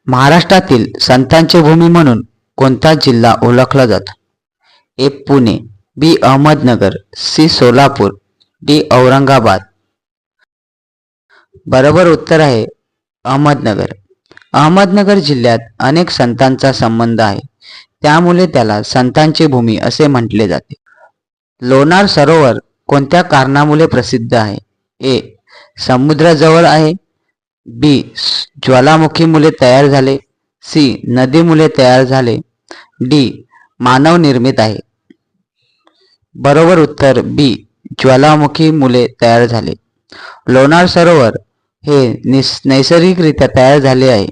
महाराष्ट्रातील संतांची भूमी म्हणून कोणता जिल्हा ओळखला जातो? ए. पुणे, बी. अहमदनगर, सी. सोलापूर, डी. औरंगाबाद. बरोबर उत्तर आहे अहमदनगर. अहमदनगर जिल्ह्यात अनेक संतांचा संबंध आहे, त्यामुळे त्याला संतांची भूमी असे म्हटले जाते. लोणार सरोवर कोणत्या कारणामुळे प्रसिद्ध आहे? ए. समुद्राजवळ आहे, बी. ज्वालामुखीमुळे तयार झाले, सी. नदीमुळे तयार झाले, डी. मानव निर्मित आहे. बरोबर उत्तर बी. ज्वालामुखीमुळे तयार झाले. लोणार सरोवर हे नैसर्गिकरित्या तयार झाले आहे.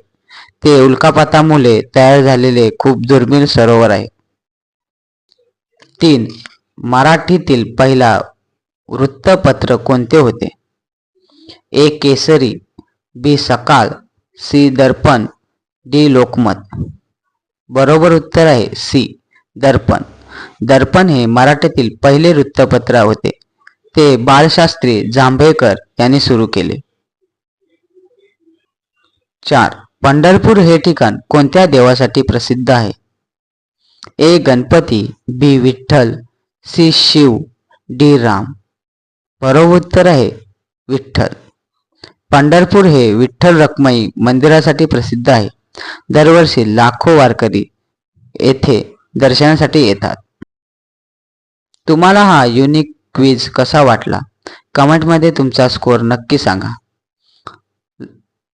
ते उल्कापातामुळे तयार झालेले खूप दुर्मिळ सरोवर आहे. 3. मराठीतील पहिला वृत्तपत्र कोणते होते? ए. केसरी, बी. सकाळ, सी. दर्पण, डी. लोकमत. बरोबर उत्तर आहे सी. दर्पण. दर्पण हे मराठीतील पहिले वृत्तपत्र होते. ते बाळशास्त्री जांभेकर यांनी सुरू केले. 4. पंढरपूर हे ठिकाण कोणत्या देवासाठी प्रसिद्ध आहे? ए. गणपती, बी. विठ्ठल, सी. शिव, डी. राम. बरोबर उत्तर आहे विठ्ठल. पंढरपूर हे विठ्ठल रखुमाई मंदिरासाठी प्रसिद्ध आहे. दरवर्षी लाखो वारकरी येथे दर्शनासाठी येतात. तुम्हाला हा युनिक क्विज कसा वाटला? कमेंटमध्ये तुमचा स्कोअर नक्की सांगा.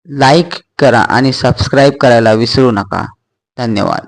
लाईक करा आणि सबस्क्राईब करायला विसरू नका. धन्यवाद.